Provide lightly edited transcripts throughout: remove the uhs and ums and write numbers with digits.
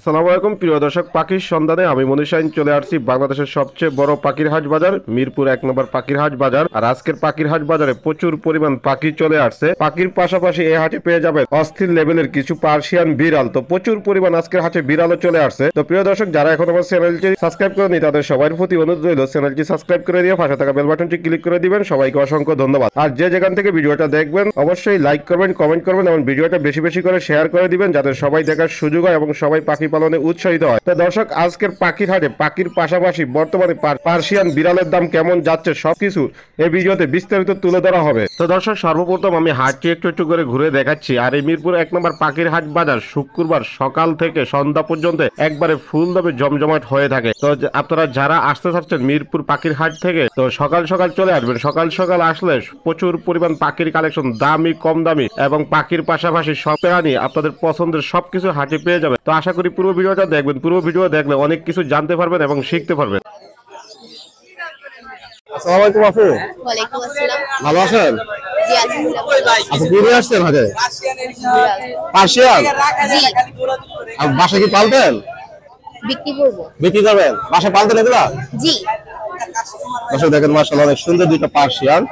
আসসালামু আলাইকুম প্রিয় দর্শক, পাখির সন্ধানে আমি মনির শাহিন চলে আসছি বাংলাদেশের সবচেয়ে বড় পাখির হাট বাজার মিরপুর 1 নম্বর পাখির হাট বাজার। আর আজকের পাখির হাট বাজারে প্রচুর পরিমাণ পাখি চলে আসছে। পাখির পাশাপাশি এই হাটে পেয়ে যাবেন অস্থির লেভেলের কিছু পার্সিয়ান বিড়াল। তো প্রচুর পরিমাণ আজকের হাটে বিড়ালও চলে আসছে। তো প্রিয় দর্শক, যারা এখন আমার চ্যানেলটি সাবস্ক্রাইব করেনি তাদের সবার প্রতি অনুরোধ রইল চ্যানেলটি সাবস্ক্রাইব করে দিয়ে পাশে থাকা বেল বাটনটি ক্লিক করে দিবেন। সবাইকে অসংখ্য ধন্যবাদ। আর যে যেখান থেকে ভিডিওটা দেখবেন অবশ্যই লাইক করবেন, কমেন্ট করবেন এবং ভিডিওটা বেশি বেশি করে শেয়ার করে দিবেন যাতে সবাই দেখার সুযোগ হয় এবং সবাই পাখি পালনে উৎসাহিত হয়। তো দর্শক, আজকের পাখির হাটে পাখির পাশাপাশি বর্তমানে পার্সিয়ান বিড়ালের দাম কেমন যাচ্ছে সবকিছু এই ভিডিওতে বিস্তারিত তুলে ধরা হবে। তো দর্শক, সর্বপ্রথম আমি হাটটি একটু একটু করে ঘুরে দেখাচ্ছি। আর এই মিরপুর 1 নম্বর পাখির হাট বাজার শুক্রবার সকাল থেকে সন্ধ্যা পর্যন্ত একবারে ফুল দামে জমজমাট হয়ে থাকে। তো আপনারা যারা আসতে চাচ্ছেন মিরপুর পাখির হাট থেকে, তো সকাল সকাল চলে আসবেন। সকাল সকাল আসলে প্রচুর পরিমাণ পাখির কালেকশন, দামি কম দামি এবং পাখির পাশাপাশি সব প্রাণী আপনাদের পছন্দের সবকিছু হাটে পেয়ে যাবেন। তো আশা করি পুরো ভিডিওটা দেখবেন। পুরো ভিডিও দেখলে অনেক কিছু জানতে পারবেন এবং শিখতে পারবেন। আসসালামু আলাইকুম আপু। ওয়ালাইকুম আসসালাম। ভালো আছেন? জি আলহামদুলিল্লাহ। আপু কি নিয়ে আসছেন হাটে? পার্সিয়ান। জি। আর বাসা কি পালতেন? বিক্রি করব। বিক্রি করবেন? বাসা পালতেন এগুলা? জি। দর্শক দেখেন, মাশাআল্লাহ অনেক সুন্দর দুইটা পার্সিয়ান।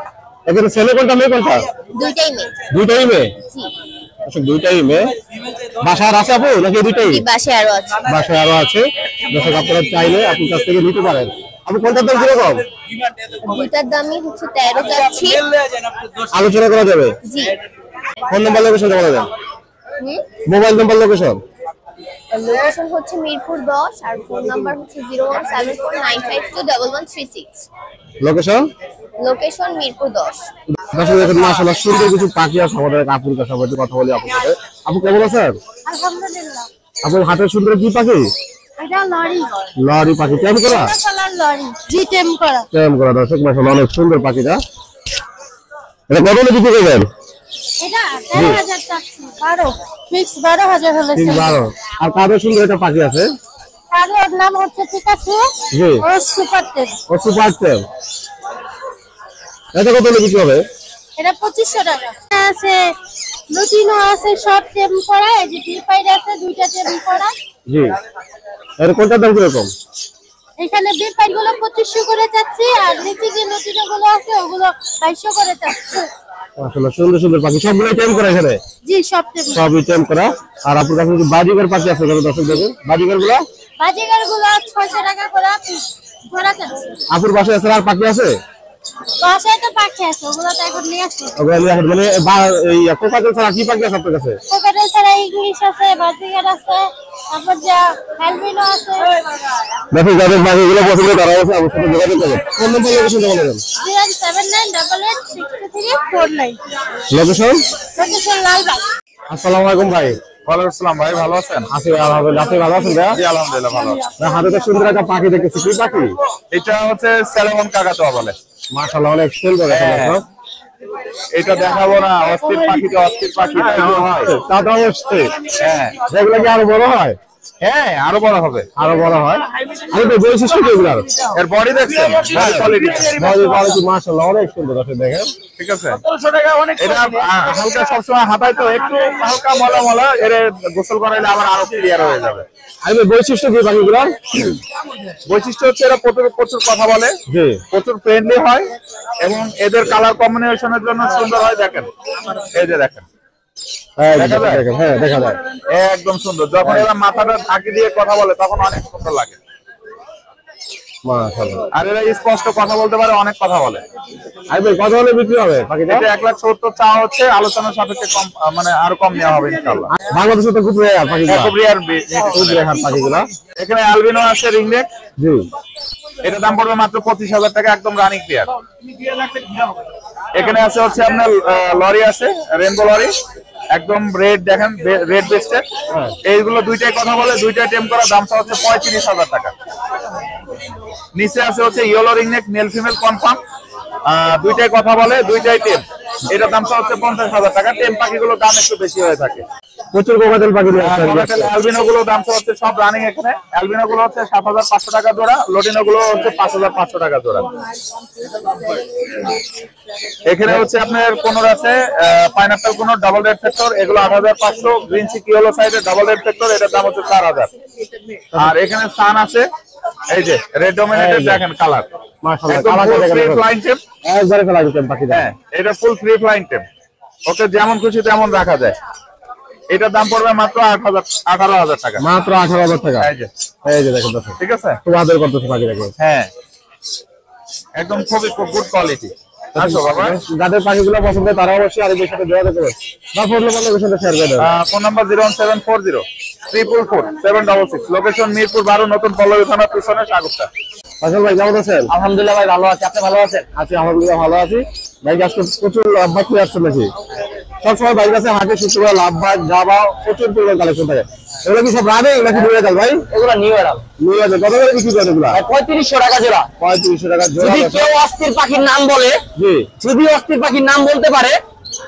এখানে ছেলে কোনটা মেয়ে কোনটা? দুইটাই মেয়ে। দুইটাই মেয়ে? জি। দর্শক দুইটাই মেয়ে। বাসা আর আছে আপু নাকি দুইটাই? জি, বাসায় আরো আছে। বাসায় আরো আছে। দর্শক আপনারা চাইলে আপনার কাছ থেকে নিতে পারেন। আপনি কোনটার দাম কিরকম? দুইটার দামই হচ্ছে 13 যাচ্ছি। আলোচনা করা যাবে? জি। ফোন নাম্বার লোকেশন বলে দেন। Mobile number location? লোকেশন হচ্ছে মিরপুর 10 আর ফোন নাম্বার হচ্ছে 01749521136। লোকেশন? লোকেশন মিরপুর 10। দর্শক দেখেন, মাশাআল্লাহ সুন্দর কিছু পাখি আছে আমাদের আপুর কাছে। সবাই কথা বলি আপুর সাথে। আপু কেমন আছেন? আলহামদুলিল্লাহ। আপনার হাতের সুন্দর কি পাখি? এটা লরি। লরি পাখি টেম করা? লরি। জি, টেম করা। টেম করা। দর্শক মাশাআল্লাহ অনেক সুন্দর পাখিটা। এটা কত করে বিক্রি করবেন? এটা 13000 চাচ্ছি। 12 ফিক্স 12000 হলে ঠিক 12। আর কাদের সুন্দর একটা পাখি আছে? তার নাম হচ্ছে পিকাচু। জি। ও সুপার টেম। ও সুপার টেম। এটা কত করে বিক্রি হবে? এটা 2500 টাকা আছে। লুটিনো আছে, সব টেম করা। এই যে বিপাইড আছে, দুইটা টেম করা। জি। এর কোনটার দাম কিরকম? এখানে বিপাইড গুলো 2500 করে যাচ্ছে আর নিচে যে লুটিনো গুলো আছে ওগুলো 2200 করে যাচ্ছে। আসলে সুন্দর সুন্দর পাখি সবগুলো টেম করা এখানে? জি, সব টেম। সবই টেম করা। আর আপনার কাছে যে বাজিগার পাখি আছে এখানে দর্শক দেখুন, বাজিগার গুলো? বাজিগার গুলো 600 টাকা করে ঘোরা যাচ্ছে। আপুর বাসায় আছে আর পাখি আছে? বাসায় তো পাখি আছে, ওগুলো তো এখন নিয়ে আসছি। ওগুলো মানে এই কোকাটেল ছাড়া কি পাখি আছে আপনার কাছে? কোকাটেল ছাড়া ইংলিশ আছে, বাজিগার আছে, তারপর যা অ্যালবিনো আছে। দেখুন যাদের পাখিগুলো পছন্দ তারা আছে আমার সাথে যোগাযোগ করবেন। ফোন নাম্বার লোকেশন বলে দেন। 07988863349। লোকেশন? লোকেশন লালবাগ। আসসালামু আলাইকুম ভাই। ওয়ালাইকুম আসসালাম ভাই, ভালো আছেন? আছি আলহামদুলিল্লাহ। আপনি ভালো আছেন ভাই? জি আলহামদুলিল্লাহ ভালো আছি। হাতে তো সুন্দর একটা পাখি দেখতেছি। কি পাখি এটা হচ্ছে স্যালমন কাকাতুয়া বলে। মাশাআল্লাহ অনেক সুন্দর একটা পাখি। এটা দেখাবো না, অস্থির পাখি তো অস্থির পাখি হয়। তা তো অবশ্যই। হ্যাঁ এগুলো কি আরো বড় হয়? হ্যাঁ আরো বড় হবে। আরো বড় হয়। আমি তো বৈশিষ্ট্য কি এগুলার? এর বডি দেখছেন? বডি কোয়ালিটি বডি কোয়ালিটি মাশাআল্লাহ অনেক সুন্দর আছে দেখেন। ঠিক আছে। এটা হালকা সবসময় হাতায় তো একটু হালকা মলা মলা, এর গোসল করাইলে আবার আরো ক্লিয়ার হয়ে যাবে। আমি বৈশিষ্ট্য কি পাখিগুলার? বৈশিষ্ট্য হচ্ছে এরা প্রচুর কথা বলে, জি, প্রচুর ফ্রেন্ডলি হয় এবং এদের কালার কম্বিনেশনের জন্য সুন্দর হয়। দেখেন এই যে দেখেন, দেখা যায়। হ্যাঁ দেখা যায়, একদম সুন্দর। যখন এরা মাথাটা ঢাকি দিয়ে কথা বলে তখন অনেক সুন্দর লাগে। মাশাআল্লাহ। আর এরা স্পষ্ট কথা বলতে পারে, অনেক কথা বলে। আই ভাই কত হলে বিক্রি হবে পাখিটা? এটা 1,70,000 চাওয়া হচ্ছে, আলোচনার সাপেক্ষে কম মানে আরো কম নেওয়া হবে ইনশাআল্লাহ। বাংলাদেশে তো খুব রেয়ার পাখিগুলো। খুব রেয়ার খুব রেয়ার পাখিগুলো। এখানে অ্যালবিনো আছে রিংনেক। জি। এটা দাম পড়বে মাত্র 25,000 টাকা, একদম রানিং পেয়ার। এখানে আছে হচ্ছে আপনার লরি আছে, রেনবো লরি, একদম রেড দেখেন, রেড বেস্টেড। এইগুলো দুইটাই কথা বলে, দুইটাই টেম করা, দাম হচ্ছে 35,000 টাকা। নিচে আছে হচ্ছে yellow ringneck, male female confirm, দুইটাই কথা বলে, দুইটাই টেম। এটার দাম হচ্ছে 50,000 টাকা। টেম পাখিগুলোর দাম একটু বেশি হয়ে থাকে। প্রচুর কোকাটেল পাখি নিয়ে আসছেন। অ্যালবিনো গুলো দাম হচ্ছে সব রানিং এখানে। অ্যালবিনো গুলো হচ্ছে 7,500 টাকা জোড়া, লোটিনো গুলো হচ্ছে 5,500 টাকা জোড়া। এখানে হচ্ছে আপনার কোনর আছে, পাইনাপল কোনর ডাবল রেড ফ্যাক্টর, এগুলো 8,500। গ্রিন চিকি হলো সাইডের ডাবল রেড ফ্যাক্টর, এটার দাম হচ্ছে 4,000। আর এখানে সান আছে, এই যে রেড ডমিনেটেড, দেখেন কালার মাশাআল্লাহ, কালারটা দেখেন ফ্লাইং টেম, একবারে কালার দিতেন পাখি। হ্যাঁ এটা ফুল ফ্রি ফ্লাইং টেম, ওকে যেমন খুশি তেমন রাখা যায়। এটার দাম পড়বে মাত্র 18,000 টাকা। মাত্র 18,000 টাকা। এই যে দেখেন দর্শক, ঠিক আছে, খুব আদর করতেছে পাখিটাকে। হ্যাঁ একদম খুবই গুড কোয়ালিটি। আসো বাবা, যাদের পাখিগুলো পছন্দ হয় তারা অবশ্যই আরেকদের সাথে যোগাযোগ করবে বা ফোন নাম্বার সাথে শেয়ার করে দেবেন। ফোন নাম্বার 01740 লোকেশন মিরপুর 12, নতুন পল্লবী থানার পিছনে, সাগরটা। ফয়সাল ভাই কেমন আছেন? আলহামদুলিল্লাহ ভাই ভালো আছি, আপনি ভালো আছেন? আছি আলহামদুলিল্লাহ, ভালো আছি। ভাই আজকে প্রচুর লাভবাগ নিয়ে আসছেন নাকি? সবসময় ভাই কাছে হাটে শুক্রবার লাভবাগ জাবা প্রচুর পরিমাণ কালেকশন থাকে। এগুলো কি সব রানিং নাকি নিউ এডাল ভাই? এগুলো নিউ এডাল। নিউ এডাল কত করে বিক্রি করেন এগুলো? 3500 টাকা জোড়া। 3500 টাকা জোড়া। যদি কেউ অস্থির পাখির নাম বলে, জি, যদি অস্থির পাখির নাম বলতে পারে,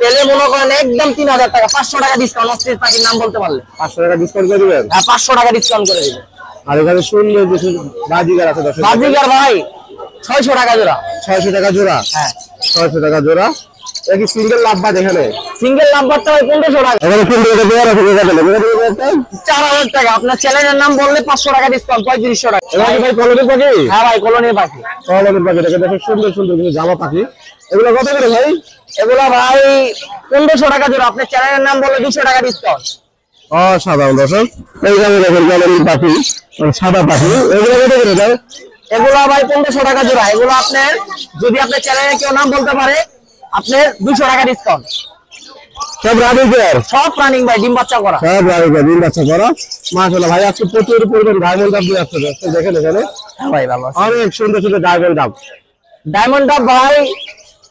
তাহলে মনে করেন একদম 3000 টাকা, 500 টাকা ডিসকাউন্ট। অস্থির পাখির নাম বলতে পারলে 500 টাকা ডিসকাউন্ট করে দিবেন। 500 টাকা ডিসকাউন্ট করে দিবেন। আর এখানে সুন্দর কিছু বাজিগার আছে দর্শক। বাজিগার ভাই 600 টাকা জোড়া। 600 টাকা জোড়া। হ্যাঁ 600 টাকা জোড়া। এটা কি সিঙ্গেল লাভবাগ? এখানে সিঙ্গেল নাম্বারটা হয় 1500 টাকা। এখানে সুন্দর একটা জোড়া আছে, দেখা যাবে 4000 টাকা। আপনার চ্যানেলের নাম বললে 500 টাকা ডিসকাউন্ট, 3500 টাকা। এগুলো কি ভাই কলমের পাখি? হ্যাঁ ভাই কলোনির পাখি। কলমের পাখি দেখেন, দেখেন সুন্দর সুন্দর কিছু জামা পাখি। এগুলো কত করে ভাই? এগুলা ভাই 1500 টাকা জোড়া। আপনার চ্যানেলের নাম বললে 200 টাকা ডিসকাউন্ট। সাধারণ দর্শক, এইভাবে দেখেন কলমের পাখি, সাদা পাখি। এগুলো কত করে ভাই? এগুলা ভাই 1500 টাকা জোড়া। এগুলো আপনার যদি আপনার চ্যানেলে কেউ নাম বলতে পারে, আপনার 200 টাকা ডিসকাউন্ট। সব রানিং পেয়ার, সব রানিং ভাই, ডিম বাচ্চা করা। সব রানিং পেয়ার, ডিম বাচ্চা করা। মাশাআল্লাহ ভাই, আজকে প্রচুর পরিমাণ ডায়মন্ড ডাব দিয়ে আসছে দর্শক, দেখেন এখানে হ্যাঁ ভাই ভালো আছে। অনেক সুন্দর সুন্দর ডায়মন্ড ডাব। ডায়মন্ড ডাব ভাই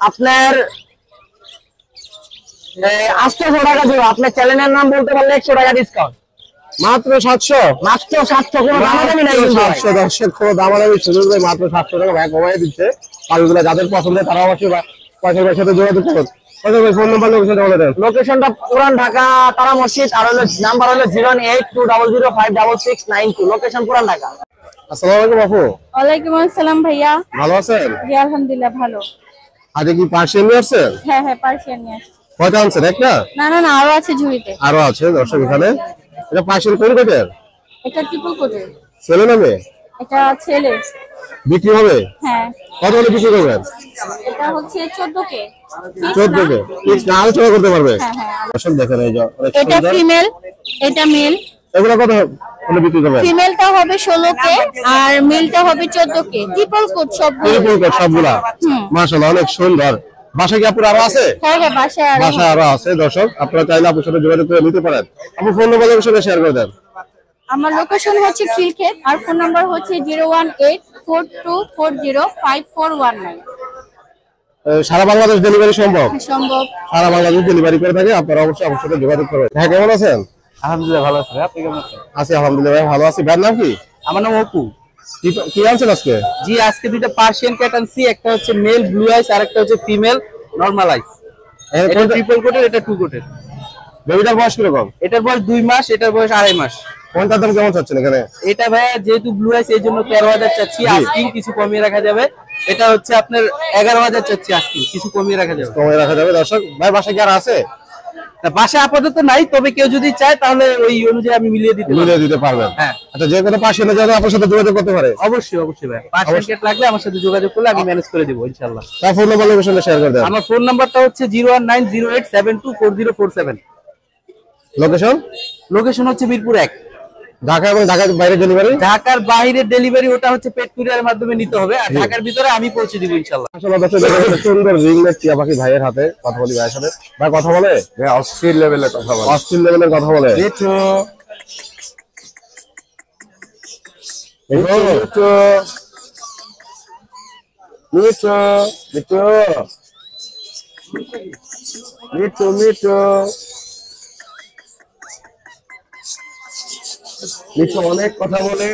আপনার 800 টাকা জোড়া। আপনার চ্যানেলের নাম বলতে পারলে 100 টাকা ডিসকাউন্ট। মাত্র 700। মাত্র 700, কোনো দামাদামি নাই কিন্তু ভাই। 700 দর্শক, কোনো দামাদামি সুযোগ নেই, মাত্র 700 টাকা ভাই কমাই দিচ্ছে। পাখিগুলো যাদের পছন্দ তারা অবশ্যই পয়সার সাথে যোগাযোগ করুন। ফোন নাম্বার লোকেশন বলে দেন। লোকেশনটা পুরান ঢাকা তারা মসজিদ, আর হলো নাম্বার হলো 08200056692। লোকেশন পুরান ঢাকা। আসসালামু আলাইকুম আপু। ওয়ালাইকুম আসসালাম ভাইয়া। ভালো আছেন? জি আলহামদুলিল্লাহ ভালো। আজকে কি পার্সেল নিয়ে আসছেন? হ্যাঁ হ্যাঁ পার্সিয়ান নিয়ে আসছি। কয়টা আনছেন? একটা? না না না আরো আছে ঝুড়িতে। আরো আছে দর্শক এখানে। এটা পার্সেল কোন কোটের? এটা ট্রিপল কোটের। ছেলে নামে এটা ছেলে। বিক্রি হবে? হ্যাঁ কত হলে বিক্রি করবেন? এটা হচ্ছে 14K। 14 কে না আলোচনা করতে পারবে? হ্যাঁ হ্যাঁ। দর্শক দেখেন এই যে অনেক এটা সুন্দর। ফিমেল, এটা মেল। এগুলো কত হলে বিক্রি করবেন? ফিমেলটা হবে 16K আর মেলটা হবে 14K। ট্রিপল কোট সবগুলো। ট্রিপল কোট সবগুলা। মাশাআল্লাহ অনেক সুন্দর। বাসা কি আপুর আরো আছে? হ্যাঁ হ্যাঁ বাসায় আর বাসা আরো আছে দর্শক, আপনারা চাইলে আপুর সাথে যোগাযোগ করে নিতে পারেন। আপু ফোন নাম্বার সাথে শেয়ার করে দেন। আমার লোকেশন হচ্ছে খিলক্ষেত আর ফোন নাম্বার হচ্ছে 01842405419। সারা বাংলাদেশ ডেলিভারি সম্ভব? সম্ভব। সারা বাংলাদেশ ডেলিভারি করে থাকে, আপনারা অবশ্যই আমার সাথে যোগাযোগ করবেন। হ্যাঁ কেমন আছেন? আলহামদুলিল্লাহ ভালো আছে। আপনি কেমন আছেন? আছি আলহামদুলিল্লাহ ভাই, ভালো আছি। ভাইয়ের নাম কি? আমার নাম অপু। কি আনছেন আজকে? জি আজকে দুইটা পার্সিয়ান ক্যাট আনছি, একটা হচ্ছে মেল ব্লু আইস আর একটা হচ্ছে ফিমেল নরমাল আইস। এটা ট্রিপল কোটের, এটা 2 কোটের। বেবিটার বয়স কিরকম? এটার বয়স 2 মাস, এটার বয়স 2.5 মাস। কোনটার দাম কেমন চাচ্ছেন এখানে? এটা ভাইয়া যেহেতু ব্লু আইস এই জন্য 13000 চাচ্ছি, আস্কিং কিছু কমিয়ে রাখা যাবে। এটা হচ্ছে আপনার 11000 চাচ্ছি, আস্কিং কিছু কমিয়ে রাখা যাবে। কমে রাখা যাবে দর্শক। ভাই বাসা কি আর আছে? তা বাসায় আপাতত নাই, তবে কেউ যদি চায় তাহলে ওই অনুযায়ী আমি মিলিয়ে দিতে পারবো। মিলিয়ে দিতে পারবেন? হ্যাঁ আচ্ছা, যে কোনো পাশে না যারা আপনার সাথে যোগাযোগ করতে পারে? অবশ্যই অবশ্যই ভাই, পার্সিয়ান ক্যাট লাগলে আমার সাথে যোগাযোগ করলে আমি ম্যানেজ করে দেবো ইনশাআল্লাহ। তার ফোন নাম্বার লোকেশন শেয়ার করে দেন। আমার ফোন নাম্বারটা হচ্ছে 01908724047। লোকেশন? লোকেশন হচ্ছে মিরপুর 1। ঢাকা এবং ঢাকার বাইরে ডেলিভারি? ঢাকার বাইরের ডেলিভারি ওটা হচ্ছে পেট কুরিয়ারের মাধ্যমে নিতে হবে, আর ঢাকার ভিতরে আমি পৌঁছে দিব ইনশাআল্লাহ। আসলে দর্শক দেখেন সুন্দর রিংনেক টিয়া পাখি ভাইয়ের হাতে। কথা বলি ভাইয়ের সাথে। ভাই কথা বলে? ভাই অস্থির লেভেলের কথা বলে। অস্থির লেভেলের কথা বলে। মিঠু মিঠু মিঠু মিঠু মিঠু মিঠু মিঠু অনেক কথা বলে,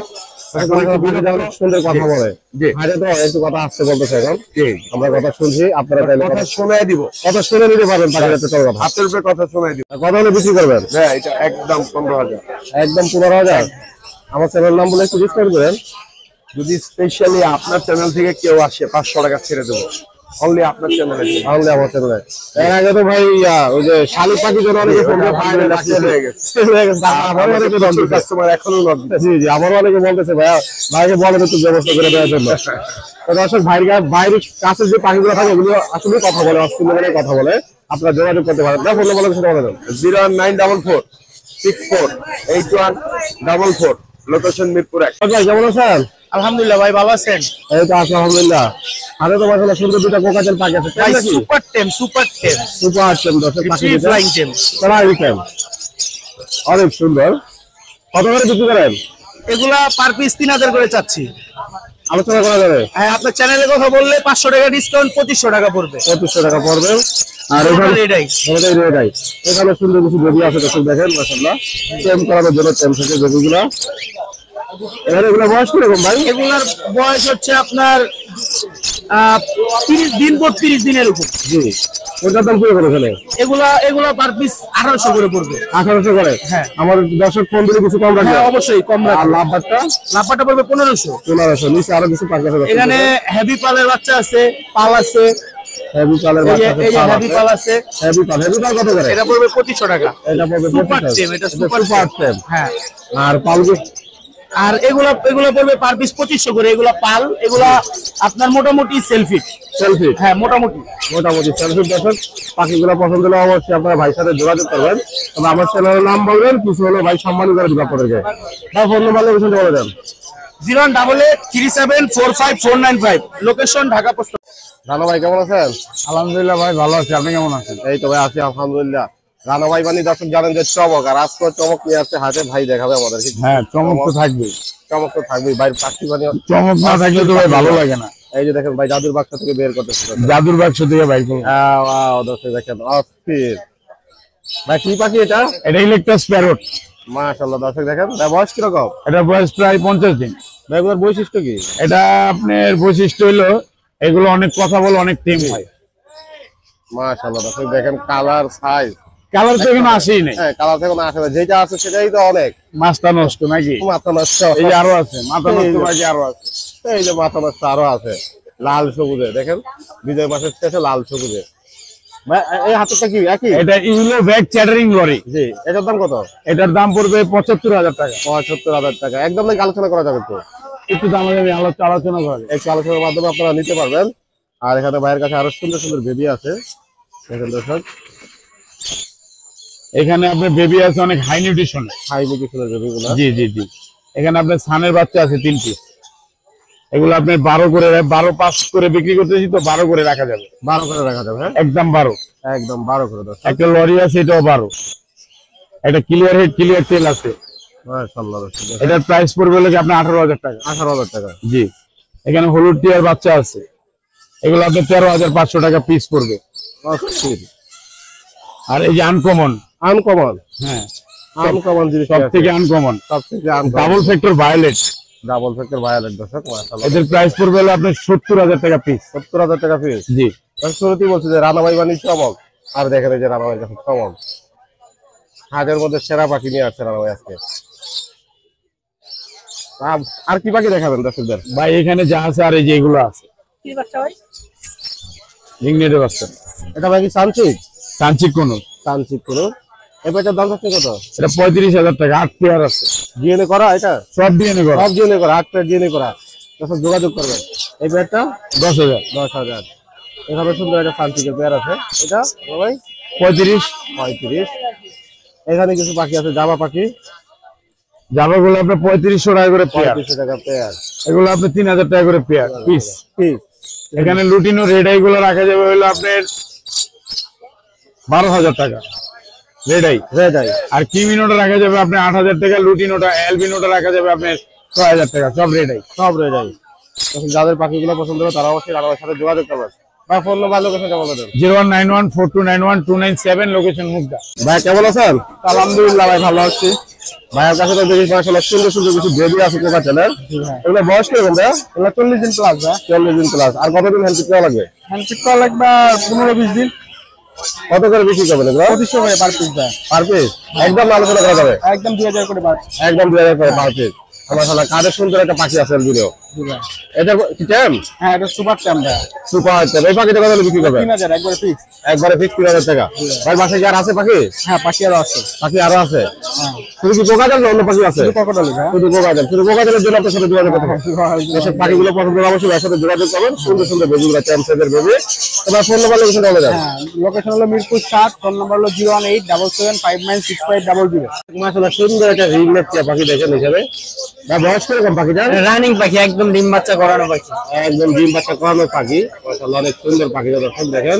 সুন্দর কথা বলে জি। ভাইরা তো একটু কথা আসতে বলতেছে এখন জি। আমরা কথা শুনছি, আপনারা তাহলে কথা শোনায় দিব, কথা শুনে নিতে পারবেন পাখির হাটের কথা। হাতের উপরে কথা শোনায় দিব। কত হলে বিক্রি করবেন? হ্যাঁ, এটা একদম 15,000। একদম 15,000। আমার চ্যানেল নাম বলে একটু ডিসকাউন্ট করেন। যদি স্পেশালি আপনার চ্যানেল থেকে কেউ আসে 500 টাকা ছেড়ে দেবো, অনলি আপনার চ্যানেলে। তাহলে আমার চ্যানেলে এর আগে তো ভাই ওই যে শালিক পাখির জন্য অনেকে ফোন দিয়ে ভাই হয়ে গেছে। আমারও অনেকে বলছে কাস্টমার এখনো নক দিচ্ছে। জি জি, আমারও অনেকে বলতেছে ভাইয়া ভাইকে বলেন একটু ব্যবস্থা করে দেওয়ার জন্য। তো দর্শক বাইরের কাছে যে পাখিগুলো থাকে ওগুলো আসলে কথা বলে, অস্ট্রেলিয়া কথা বলে, আপনারা যোগাযোগ করতে পারেন। না ফোন নাম্বার সেটা বলে দেন। 01944 6144, লোকেশন মিরপুর 1। ভাই কেমন আছেন? আলহামদুলিল্লাহ ভাই, ভালো আছেন? এই তো আছি আলহামদুলিল্লাহ। আরে তো মাশাআল্লাহ সুন্দর দুটো কোকাটেল পাখি আছে। তাই নাকি? সুপার টেম সুপার টেম দর্শক পাখি free flying tame. Flying tame অনেক সুন্দর। কত করে বিক্রি করেন? এগুলা পার পিস 3000 করে চাচ্ছি। আলোচনা করা যাবে? হ্যাঁ, আপনার চ্যানেলে কথা বললে 500 টাকা ডিসকাউন্ট, 2500 টাকা পড়বে। 2500 টাকা পড়বে। আর এখানে এটাই এখানে সুন্দর কিছু বেবি আছে দর্শক দেখেন মাশাআল্লাহ। টেম করানোর জন্য টেম থেকে বেবিগুলা। এখানে এগুলো বয়স কিরকম ভাই? এগুলার বয়স হচ্ছে আপনার 30 দিন পর 30 দিনের উপর। জি। কোনটার দাম কিরকম এখানে? এগুলা পার পিস 1800 করে পড়বে। 1800 করে? হ্যাঁ। আমার দর্শক ফোন দিলে কিছু কম রাখবে? হ্যাঁ, অবশ্যই কম আর রাখবে। লাভবারটা পড়বে 1500। 1500। নিচে আরো কিছু পাখি আছে দর্শক। এখানে হেভি পালের বাচ্চা আছে, পাল আছে, হেভি পালের এই যে বাচ্চা আছে, এই যে পাল হেভি আছে। পাল আছে। হেভি পাল কত করে? এটা পড়বে 2500 টাকা। এটা পড়বে সুপার 2500। টেম, এটা এটা সুপার টেম। হ্যাঁ। আর পালগুলো আর এগুলা পড়বে পার পিস 2500 করে। এগুলা পাল, এগুলা আপনার মোটামুটি সেলফি। সেলফি হ্যাঁ, মোটামুটি সেলফি দর্শক। পাখিগুলো পছন্দ হলে অবশ্যই আপনারা ভাইয়ের সাথে যোগাযোগ করবেন। তবে আমার চ্যানেলের নাম বলবেন, কিছু হলে ভাই সম্মানিত করে দিবে আপনাদেরকে। বা ফোন নাম্বার লোকেশন বলে দেন। 0183745 লোকেশন ঢাকা পোস্ট। রানা ভাই কেমন আছেন? আলহামদুলিল্লাহ ভাই, ভালো আছি। আপনি কেমন আছেন? এই তো ভাই আছি আলহামদুলিল্লাহ। রানা ভাই মানে দর্শক জানেন যে চমক, আর আজকে চমক নিয়ে আসছে হাটে, ভাই দেখাবে আমাদেরকে। হ্যাঁ, চমক তো থাকবে। চমক তো থাকবেই ভাই, পাখি মানে চমক না থাকলে তো ভাই ভালো লাগে না। এই যে দেখেন ভাই জাদুর বাক্স থেকে বের করতেছে। জাদুর বাক্স থেকে ভাই করবো। দর্শক দেখেন অস্থির ভাই, কি পাখি এটা? এটা ইলেকট্রাস প্যারট। মাশাআল্লাহ দর্শক দেখেন। ভাই বয়স কিরকম? এটা বয়স প্রায় 50 দিন। ভাই এগুলোর বৈশিষ্ট্য কি? এটা আপনার বৈশিষ্ট্য হলো এগুলো অনেক কথা বলে, অনেক টেম হয়। মাশাআল্লাহ দর্শক দেখেন কালার সাইজ। কালার তো এখানে আসেই নেই। হ্যাঁ, কালার থেকে না আসে, যেটা আছে সেটাই তো অনেক। মাছটা নষ্ট নাকি? মাথা নষ্ট। এই যে আরো আছে, মাথা নষ্ট বাকি আরো আছে। এই যে মাথা নষ্ট আরো আছে, লাল সবুজে দেখেন, বিজয় মাসের শেষে লাল সবুজে। ভাই এই হাতটা কি একই? এটা ইউলো ব্যাগ চ্যাটারিং লরি। জি। এটার দাম কত? এটার দাম পড়বে 75,000 টাকা। 75,000 টাকা। একদম নাকি আলোচনা করা যাবে তো? একটু দামে আলোচনা করা যায়। একটু আলোচনার মাধ্যমে আপনারা নিতে পারবেন। আর এখানে ভাইয়ের কাছে আরো সুন্দর সুন্দর বেবি আছে দেখেন দর্শক। এখানে আপনার বেবি আছে অনেক হাই নিউট্রিশনে। হাই নিউট্রিশনের বেবি গুলো। জি জি জি। এখানে আপনার সানের বাচ্চা আছে 3 পিস। এগুলো আপনি 12 করে বিক্রি করতেছি, তো 12 করে রাখা যাবে। 12 করে রাখা যাবে। হ্যাঁ, একদম 12। একদম 12 করে দর্শক। একটা লরি আছে, এটাও 12। এটা ক্লিয়ার হেড ক্লিয়ার টেল আছে। মাশাআল্লাহ দর্শক দেখেন। এটার প্রাইস পড়বে হলো আপনার 18,000 টাকা। 18,000 টাকা। জি। এখানে হলুদ টিয়ার বাচ্চা আছে, এগুলো আপনার 13,500 টাকা পিস পড়বে। অস্থির। আর এই যে আনকমন। হ্যাঁ, আনকমন জিনিস সব থেকে আনকমন, সব থেকে double factor violet. Double factor violet দর্শক। মাশাআল্লাহ। এদের প্রাইস পড়বে হলো আপনার 70,000 টাকা পিস। 70,000 টাকা পিস। জি। শুরুতেই বলছি যে রানা ভাই বানি চমক। আর দেখেন এই যে রানা ভাইয়ের কাছে চমক। হাটের মধ্যে সেরা পাখি নিয়ে আসছে রানা ভাই আজকে। আর কি পাখি দেখাবেন দর্শকদের? ভাই এখানে যা আছে আর এই যে এগুলো আছে। কি বাচ্চা ভাই? রিংনেটের বাচ্চা। এটা ভাই কি সানচিক? সানচিক কোন? সানচিক কোনো। এই পাখিটার দাম হচ্ছে কত? এটা 35,000 টাকা। 8 পেয়ার আছে। জিএনএ করা এটা? সব ডিএনএ করা। সব জিএনএ করা, 8 পেয়ার জিএনএ করা। দর্শক যোগাযোগ করবেন। এই পেয়ারটা 10,000। 10,000। এখানে সুন্দর একটা সানচিকের পেয়ার আছে। এটা ভাই 35। 35। এখানে কিছু পাখি আছে, জামা পাখি। জামাগুলো আপনার 3500 টাকা করে পেয়ার। 3500 টাকা পেয়ার। এগুলো আপনার 3000 টাকা করে পেয়ার পিস। পিস। এখানে লুটিনো রেড আই গুলো রাখা যাবে হলো আপনার 12,000 টাকা রেড আই। আর কিমিনোটা রাখা যাবে আপনার 8,000 টাকা। লুটিনোটা অ্যালবিনোটা রাখা যাবে আপনার 6,000 টাকা। সব রেড আই। যাদের পাখিগুলো পছন্দ হবে তারা অবশ্যই রানার সাথে যোগাযোগ করবেন। ভাই ফোন নাম্বার লোকেশন বলে দেন। 019142912997 লোকেশন মুগদা। ভাই কেমন আছেন? আলহামদুলিল্লাহ ভাই, ভালো আছি। ভাইয়ের কাছে তো দেখি মাশাআল্লাহ সুন্দর সুন্দর কিছু বেবি আছে কোকাটেলের। এগুলো বয়স কেমন ভাই? এগুলো 40 দিন প্লাস ভাই। 40 দিন প্লাস। আর কতদিন হ্যান্ড করা লাগবে? হ্যান্ড পিক করা লাগবে 15-20 দিন। কত করে বিক্রি করবেন এগুলো? 2500 করে পার পিস ভাই। পার পিস একদম আলোচনা করা যাবে? একদম 2000 করে পার। একদম 2000 করে পার পিস। মাশাআল্লাহ কাদের সুন্দর একটা পাখি আছে এর ভিডিও। এটা কি টাইম? হ্যাঁ এটা সুপার ট্যাম ভাই। Super time. এই পাখিটা কত বিক্রি করবে? 3000 একবারে ফিক্স। একবারে ফিক্স 3000 টাকা। ভাই বাসায় কি আর আছে পাখি? হ্যাঁ পাখি আরো আছে। পাখি আরো আছে? শুধু কি কোকাটেল না অন্য পাখি আছে? শুধু কোকাটেল ভাই। শুধু কোকাটেল। শুধু কোকাটেলের জন্য আপনার সাথে যোগাযোগ করতে হবে। এসব পাখিগুলো পছন্দ হলে অবশ্যই এর সাথে যোগাযোগ করবেন। সুন্দর সুন্দর বেবিগুলো ট্যাম সাইজের বেবি। এবার ফোন নাম্বার লোকেশন বলে দেন। হ্যাঁ লোকেশন হলো মিরপুর 7, ফোন নাম্বার হলো 01877596500। মাশাআল্লাহ সুন্দর একটা রিং নেক পাখি দেখেন এখানে। না বয়স কিরকম পাখিটা? রানিং পাখি একদম ডিম বাচ্চা করানো পাখি। একদম ডিম বাচ্চা করানো পাখি। মাশাআল্লাহ অনেক সুন্দর পাখি দর্শক দেখেন।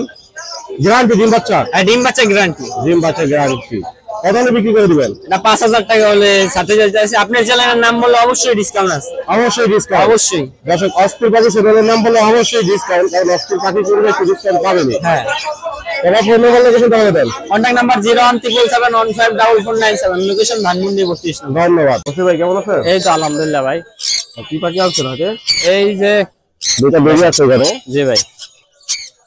গ্যারান্টি ডিম বাচ্চা? হ্যাঁ ডিম বাচ্চা গ্যারান্টি। ডিম বাচ্চা গ্যারান্টি। কত হলে বিক্রি করে দিবেন? এটা 5000 টাকা হলে সাথে যাচ্ছে। আপনার চ্যানেলের নাম বললে অবশ্যই ডিসকাউন্ট আছে। অবশ্যই ডিসকাউন্ট। অবশ্যই। দর্শক অস্থির পাখি চ্যানেলের নাম বললে অবশ্যই ডিসকাউন্ট, কারণ অস্থির পাখি করলে একটু ডিসকাউন্ট পাবেনি। হ্যাঁ এবার ফোন নাম্বার লোকেশন বলে দেন। কন্টাক্ট নাম্বার 01377154497, লোকেশন ধানমন্ডি 32 নম্বর। ধন্যবাদ। বসে ভাই কেমন আছেন? এই তো আলহামদুলিল্লাহ ভাই। কি পাখি আনছেন হাতে? এই যে দুটা বেবি আছে এখানে। জি ভাই।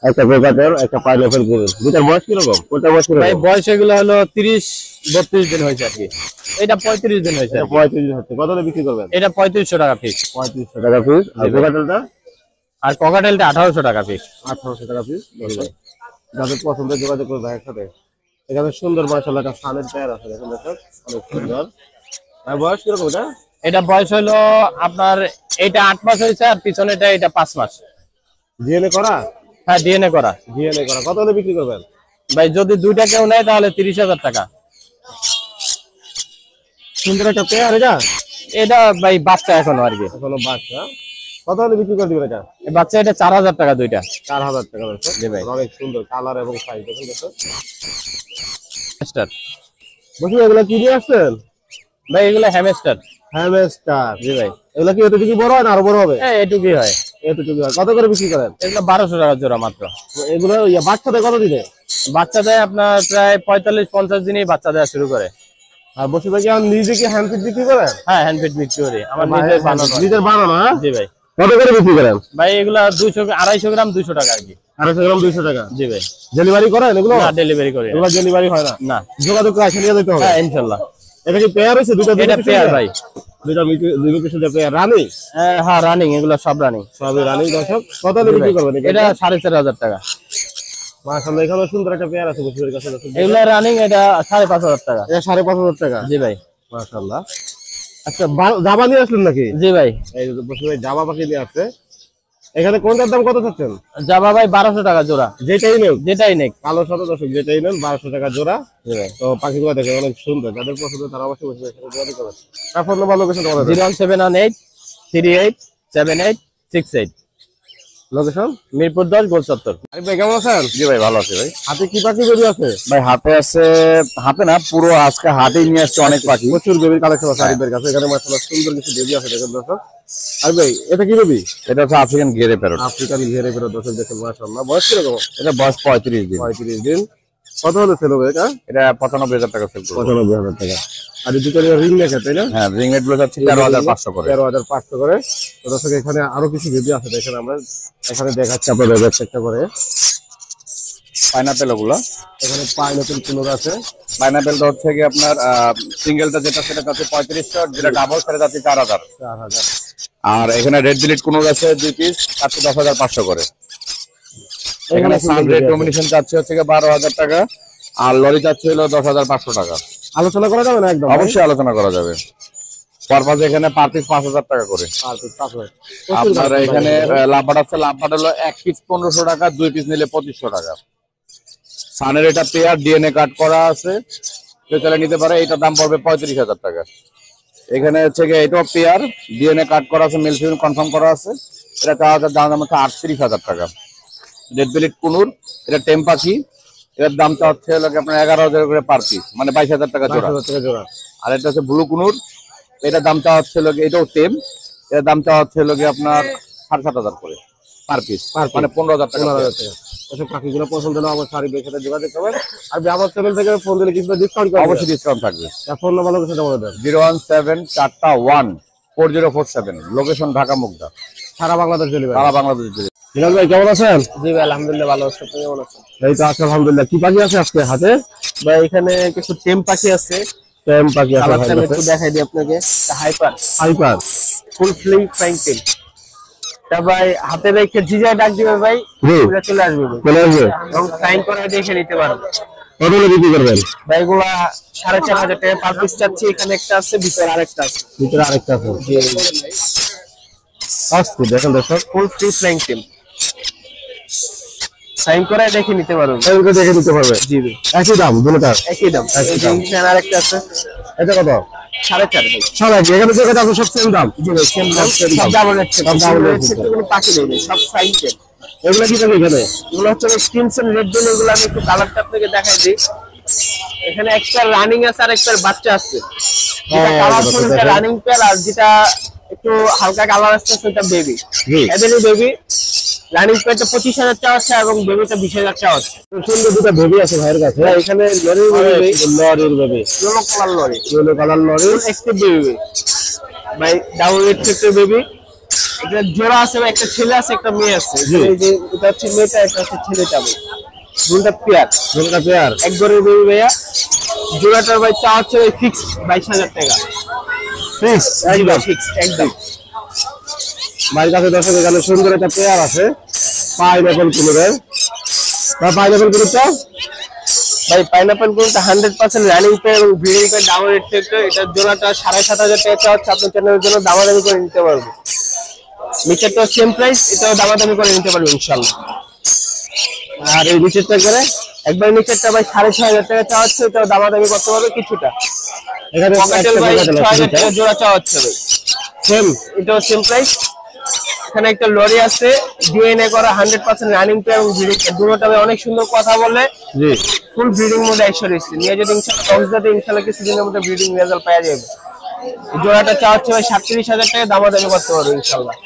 একটা কোকাটেল, একটা পাইনাপেল গরু। দুটার বয়স কিরকম? কোনটা বয়স কিরকম? ভাই বয়স এগুলো হলো 30-32 দিন হয়েছে আর কি। এটা 35 দিন হয়েছে। 35 দিন হচ্ছে। কত হলে বিক্রি করবেন? এটা 3500 টাকা ফিক্স। 3500 টাকা পিস। আর কোকাটেলটা? আর ককাটেলটা 1800 টাকা ফিক্স। 1800 টাকা পিস। যাদের পছন্দ যোগাযোগ করবে ভাইয়ের সাথে। এখানে সুন্দর মাশাআল্লাহ একটা সানের পেয়ার আছে দেখেন দর্শক, অনেক সুন্দর। আর বয়স কিরকম এটা? এটা বয়স হলো আপনার এটা 8 মাস হয়েছে, আর পিছনেটা এটা 5 মাস। ডিএনএ করা? হ্যাঁ ডিএনএ করা। ডিএনএ করা। কত হলে বিক্রি করবেন? ভাই যদি দুইটা কেউ নেয় তাহলে 30,000 টাকা। সুন্দর একটা পেয়ার এটা? এটা ভাই বাচ্চা এখনো আর কি। এখনো বাচ্চা। কত হলে বিক্রি করে দিবেন এটা? এই বাচ্চা এটা 4000 টাকা দুইটা। 4000 টাকা দর্শক। জি ভাই। অনেক সুন্দর কালার এবং সাইজ দেখুন দর্শক। হ্যামস্টার। বসে এগুলা কি দিয়ে আসছেন? ভাই এগুলো হ্যামস্টার। হ্যামস্টার। জি ভাই। এগুলা কি এতটুকু কি বড় হয় না আরো বড় হবে? হ্যাঁ এটুকুই হয়। এতটুকু হয়। কত করে বিক্রি করেন? এগুলো 1200 টাকা জোড়া মাত্র। এগুলো বাচ্চা দেয় কত দিনে? বাচ্চা দেয় আপনার প্রায় 45-50 দিনেই বাচ্চা দেওয়া শুরু করে। আর বসে ভাই কি নিজে কি হ্যান্ড ফিড বিক্রি করেন? হ্যাঁ হ্যান্ড ফিড বিক্রি করি আমার নিজের বানানো। নিজের বানানো? হ্যাঁ। জি ভাই। কত করে বিক্রি করেন? ভাই এগুলা 200-250 গ্রাম 200 টাকা আর কি। 250 গ্রাম 200 টাকা। জি ভাই। ডেলিভারি করেন এগুলো? না ডেলিভারি করি না। এগুলো ডেলিভারি হয় না? না। যোগাযোগ করে নিয়ে যেতে হবে? হ্যাঁ ইনশাআল্লাহ। এটা কি পেয়ার হইছে? দুটো এটা পেয়ার ভাই। দুটো দুটো পিছনে পেয়ার রানি? হ্যাঁ রানিং, এগুলো সব রানিং। সবই রানি দর্শক। কত হলে বিক্রি করবেন এটা 4500 টাকা। মাশাআল্লাহ এখানে সুন্দর একটা পেয়ার আছে বসির কাছে। এগুলো রানিং, এটা 5500 টাকা। এটা 5500 টাকা। জি ভাই। মাশাআল্লাহ। আচ্ছা জাবা নিয়ে আসলেন নাকি? জি ভাই। এই যে বসে ভাই জাবা পাখি নিয়ে আসছে। এখানে কোনটার দাম কত চাচ্ছেন? জাবা ভাই 1200 টাকা জোড়া। যেটাই নেন, যেটাই নেক। কালো সাদা দর্শক যেটাই নেন 1200 টাকা জোড়া। জি ভাই। তো পাখিগুলো দেখে অনেক সুন্দর, যাদের পছন্দ তারা অবশ্যই বসে এখানে যোগাযোগ করবেন। ফোন নাম্বার লোকেশন বলে দেন। 01718386868। লোকেশন মিরপুর 10 গোল চত্বর। আরিফ ভাই কেমন আছেন? জি ভাই ভালো আছি ভাই। হাতে কি পাখি বেবি আছে? ভাই হাতে আছে, হাতে না পুরো আজকে হাতেই নিয়ে আসছে অনেক পাখি। প্রচুর বেবির কালেকশন আছে আরিফ ভাইয়ের কাছে। এখানে মাশাআল্লাহ সুন্দর কিছু বেবি আছে দেখেন দর্শক। আরিফ ভাই এটা কি বেবি? এটা হচ্ছে আফ্রিকান ঘেরে প্যারট। আফ্রিকান ঘেরে বেরো দর্শক দেখেন মাশাআল্লাহ। বয়স কিরকম? এটা বয়স 35 দিন। 35 দিন। কত হলে সেল হবে এটা? এটা 95,000 টাকা সেল করব। 95,000 টাকা। আর এই দুটো রিং রেখে তাই না? হ্যাঁ রিং নেট গুলো যাচ্ছে 13,500 করে। 13,500 করে। তো দর্শক এখানে আরো কিছু বেবি আছে দেখেন, আমরা এখানে দেখাচ্ছি আপনাদের একটা করে। পাইনাপেল গুলো এখানে পাইনাপেল কুলোর আছে। পাইনাপেলটা হচ্ছে কি আপনার সিঙ্গেলটা যেটা সেটা যাচ্ছে 3500, যেটা ডাবল সেটা যাচ্ছে 4000। 4000। আর এখানে রেড বিলিট কুনুর আছে 2 পিস, তাতে 10,500 করে। এখানে সান রেড কম্বিনেশন যাচ্ছে হচ্ছে 12,000 টাকা, আর লরি যাচ্ছে হলো 10,500 টাকা। আলোচনা করা যাবে না একদম? অবশ্যই আলোচনা করা যাবে। পারপাস এখানে পার পিস 5,000 টাকা করে। আপনার এখানে লাভবাট আছে, লাভবাট হলো 1 পিস 1500 টাকা, 2 পিস নিলে 2500 টাকা। সানের এটা পেয়ার ডিএনএ কাট করা আছে, কেউ চাইলে নিতে পারে। এটার দাম পড়বে 35,000 টাকা। এখানে হচ্ছে গিয়ে এটাও পেয়ার ডিএনএ কাট করা আছে, মেল ফিমেল কনফার্ম করা আছে। এটা দাম হচ্ছে 38,000 টাকা। রেড বিলিট কুনুর, এটা টেম পাখি, এটার দামটা হচ্ছে আপনার 11,000 করে পার পিস, মানে 22,000 টাকা জোড়া। আর এটা হচ্ছে ব্লু কুনুর, এটার দামটা হচ্ছে এটাও টেম, এটার দামটা হচ্ছে আপনার 7,500 করে পার পিস, মানে 15,000 টাকা। এসব পাখিগুলো পছন্দ হলে আমার শাড়ি সাথে যোগাযোগ করবেন। আর আমার চ্যানেল থেকে ফোন দিলে কিছু ডিসকাউন্ট করবেন? অবশ্যই ডিসকাউন্ট থাকবে। ফোন নাম্বার লোকেশন বলে দেন। 017414047, লোকেশন ঢাকা মুগদা, সারা বাংলাদেশ ডেলিভারি। সারা বাংলাদেশ ডেলিভারি। মিনাল ভাই কেমন আছেন? জি ভাই আলহামদুলিল্লাহ ভালো আছি, আপনি কেমন আছেন? এই তো আছি আলহামদুলিল্লাহ। কি পাখি আছে আজকে হাতে? ভাই এখানে কিছু টেম পাখি আছে, টেম পাখি আছে কালারটা আমি ভাই, একটু দেখাই দিই আপনাকে। হাইপার হাইপার ফুল ফ্লাইং টেম। তা ভাই হাতে রেখে জিজা ডাক দিবে ভাই, জি পুরো চলে আসবে ভাই, চলে আসবে। এবং ফ্লাইং করে দেখে নিতে পারবে। কত হলে বিক্রি করবেন? ভাই এগুলা 4500 টাকা পার পিস চাচ্ছি। এখানে একটা আছে, ভিতরে আরেকটা আছে। ভিতরে আরেকটা আছে। জি আজকে দেখেন দর্শক, ফুল ফ্লাইং টেম, সাইন করে দেখে নিতে পারবে। এইগুলো দেখে নিতে পারবে। জি ভাই একই দাম দুটোটার? একই দাম। একই এই যে দাম। এখানে আরেকটা আছে, এটা কত? 4.5 ভাই। সব একই, এখানে যেটা আছে সব সেম দাম। জি ভাই সেম দাম, same সব দাম। Double rate. সব double rate সব কোনো পাখি নেই ভাই, সব ফ্লাইং টেম। এগুলো কি থাকে এখানে? এগুলো হচ্ছে ক্রিমসন রেড জোন। এগুলো আমি একটু কালারটা আপনাকে দেখাই দিই। এখানে একটা রানিং আছে আর একটা বাচ্চা আছে। যেটা ও, কালারফুল বাচ্চা এটা দেখেন। রানিং পেয়ার, আর যেটা একটু হালকা কালার আসছে সেটা বেবি। জি। এদেরই বেবি। রানিং পেয়ারটা 25,000 টাকা আছে এবং বেবিটা 20,000 টাকা আছে। সুন্দর দুটো বেবি আছে ভাইয়ের কাছে। এখানে লরি বেবি, লরির baby, yellow colour lory, yellow colour lory. Extra baby ভাই, ডাবল রেড ফ্যাক্টর বেবি। এটা জোড়া আছে ভাই, একটা ছেলে আছে একটা মেয়ে আছে। জি। এই যে এটা হচ্ছে মেয়েটা, এটা হচ্ছে ছেলেটা ভাই, দুটো পেয়ার দুটোটা পেয়ার। এক ঘরের বেবি ভাইয়া। জোড়াটার ভাই চা হচ্ছে ভাই ফিক্স 22,000 টাকা। ফিক্স একদম ফিক্স একদম। ভাইয়ের কাছে দর্শক এখানে সুন্দর একটা পেয়ার আছে পাইনাপল কুলের। পাইনাপল কুলেরটা ভাই পাইনাপল কোনটা 100% রানিং পেয়ার এবং breeding pair double red factor. এটার জোড়াটা 7,500 টাকা চা হচ্ছে। আপনার চ্যানেলের জন্য দামাদামি করে নিতে পারবো। নিচেরটা সেম প্রাইস, এটাও দামাদামি করে নিতে পারবো ইনশাআল্লাহ। আর এই নিচেরটা করে একবার নিচেরটা ভাই 6,500 টাকা চা হচ্ছে, এটাও দামাদামি করতে পারবে কিছুটা। এখানে পকেটেল ভাই 6,000 টাকা জোড়া চা হচ্ছে ভাই, সেম। এটাও সেম প্রাইস। এখানে একটা লরি আছে, ডিএনএ করা 100% রানিং পেয়ার এবং ব্রিডিং পেয়ার। দুটোটা ভাই অনেক সুন্দর কথা বলে, জি। ফুল ব্রিডিং মোডে এসে রয়েছে। নিয়ে যদি ইনশাআল্লাহ কক্সবাজারে ইনশাআল্লাহ কিছুদিনের মধ্যে ব্রিডিং রেজাল্ট পাওয়া যাবে। এই জোড়াটা চা হচ্ছে ভাই 37,000 টাকা, দামাদামি করতে পারবে ইনশাআল্লাহ।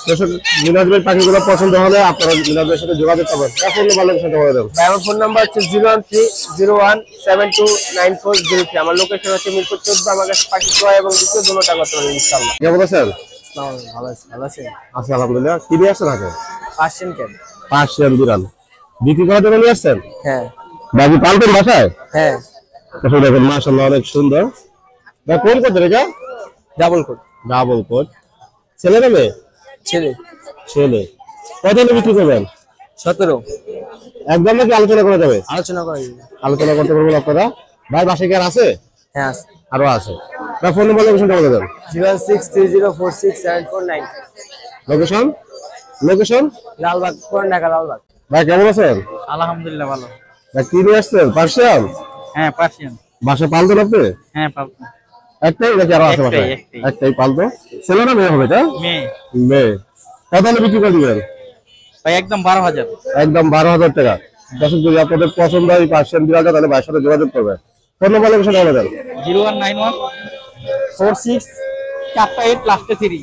দর্শক মিনাজ ভাইয়ের পাখিগুলো পছন্দ হলে আপনারা মিনাজ ভাইয়ের সাথে যোগাযোগ করবেন। ফোন নাম্বার সাথে বলে দেন। ভাই আমার ফোন নাম্বার হচ্ছে 01301729403। আমার লোকেশন হচ্ছে মিরপুর 14। আমার কাছে পাখি ক্রয় এবং বিক্রয় দুটোটা করতে পারবেন ইনশাআল্লাহ। কেমন আছেন? ভালো আছে, ভালো আছে। আছি আলহামদুলিল্লাহ। কি দিয়ে আসছেন আগে? Persian cat. পার্সিয়ান বিড়াল বিক্রি করার জন্য নিয়ে আসছেন? হ্যাঁ বাকি পালতেন বাসায়? হ্যাঁ, আসলে দেখেন মাশাআল্লাহ অনেক সুন্দর। ভাই কোন করতে রেখা? Double quote. Double quote. ছেলে না মেয়ে? ছেলে। ছেলে। কত হলে বিক্রি করবেন? 17। একদম নাকি আলোচনা করা যাবে? আলোচনা করা যাবে। আলোচনা করতে পারবেন আপনারা। ভাই বাসায় কি আর আছে? হ্যাঁ আছে। আরো আছে। ভাই ফোন নাম্বার লোকেশনটা বলে দেন। 063046749। লোকেশন? লোকেশন? লালবাগ, পুরান ঢাকা লালবাগ। ভাই কেমন আছেন? আলহামদুলিল্লাহ ভালো। ভাই কি নিয়ে আসছেন? পার্সিয়ান? হ্যাঁ পার্সিয়ান। বাসায় পালতেন আপনি? হ্যাঁ পাবো। একটাই নাকি আরো আছে বাসায়? একটাই। একটাই পালতো। ছেলে না মেয়ে হবে এটা? মেয়ে। মেয়ে। কত হলে বিক্রি করে দিবেন? ভাই একদম 12,000। একদম 12,000 টাকা। দর্শক যদি আপনাদের পছন্দ হয় পার্সিয়ান বিড়ালটা তাহলে ভাইয়ের সাথে যোগাযোগ করবেন। ফোন নাম্বার লোকেশনটা বলে দেন। 01914648 লাস্টে 3।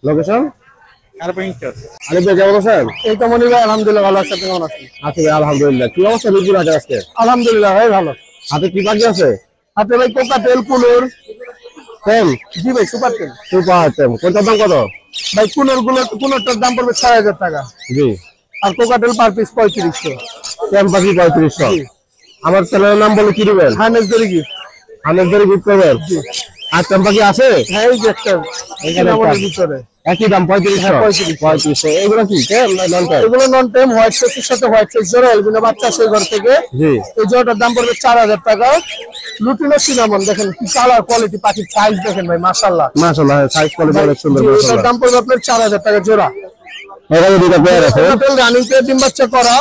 লোকেশন? কার্পেন্টার। আরে ভাই কেমন আছেন? এই তো মনি ভাই আলহামদুলিল্লাহ ভালো আছে, আপনি কেমন আছেন? আছি ভাই আলহামদুলিল্লাহ। কি অবস্থা মিরপুর হাটে আজকে? আলহামদুলিল্লাহ ভাই ভালো। হাতে কি পাখি আছে? হাতে ভাই কোকা তেল কুনুর। টেম? জি ভাই সুপার তেল। সুপার টেম। কোনটার দাম কত? ভাই কুনুরটার দাম পড়বে 6,000 টাকা। জি। আর কোকা তেল পার পিস 3500। টেম পাখি 3500। আমার চ্যানেলের নাম বলে কি দিবেন? হানেস দরি গিফট। হানের ধরে গিফট করবেন? আর টেম পাখি আছে? হ্যাঁ এই যে একটা এখানে আমাদের একটা। ভিতরে একই দাম 3500? 3500। এগুলো কি টেম না নন টেম? এগুলো নন টাইম হোয়াইট চেকের সাথে হোয়াইট চেক জোড়া এলবিনো বাচ্চা সেই ঘর থেকে। জি। এই জোড়াটার দাম পড়বে 4,000 টাকা। লুটিনো সিনামন দেখেন কি কালার কোয়ালিটি, পাখির সাইজ দেখেন ভাই মাশাআল্লাহ। মাশাআল্লাহ সাইজ কোয়ালিটি অনেক সুন্দর এটার মাশাআল্লাহ। দাম পড়বে আপনার 4,000 টাকা জোড়া। এখানে দুটো পেয়ার আছে। হোটেল রানিং পেয়ার ডিম বাচ্চা করা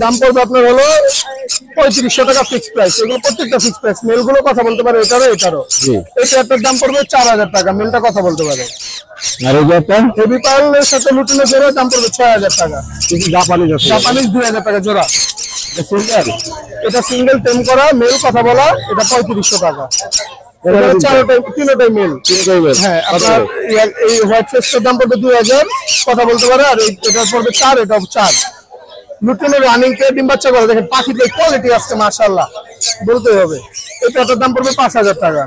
দাম পড়বে আপনার হলো 3500 টাকা ফিক্সড প্রাইস। এগুলো প্রত্যেকটা ফিক্সড প্রাইস। মেলগুলো কথা বলতে পারে এটারও। জি। এই পেয়ারটার দাম পড়বে 4,000 টাকা, মেলটা কথা বলতে পারে। আর এই যে একটা হেভি পার্লের সাথে লুটিনো জোড়া দাম পড়বে 6,000 টাকা। কিছু জাপানিজ আছে। জাপানিজ 2,000 টাকা জোড়া। সিঙ্গেল? এটা সিঙ্গেল টেম করা মেল কথা বলা, এটা 3500 টাকা। এখানে এটা তিনটা? চারটাই তিনটাই মেল। হ্যাঁ আপনার এই হোয়াইট ফেসটার দাম পড়বে 2,000 কথা বলতে পারে। আর এটার পড়বে 4, এটাও 4। লুটিনো রানিং পেয়ার ডিম বাচ্চা করে দেখেন পাখির কোয়ালিটি আছে মাশাআল্লাহ বলতে হবে। এটার দাম পড়বে 5000 টাকা।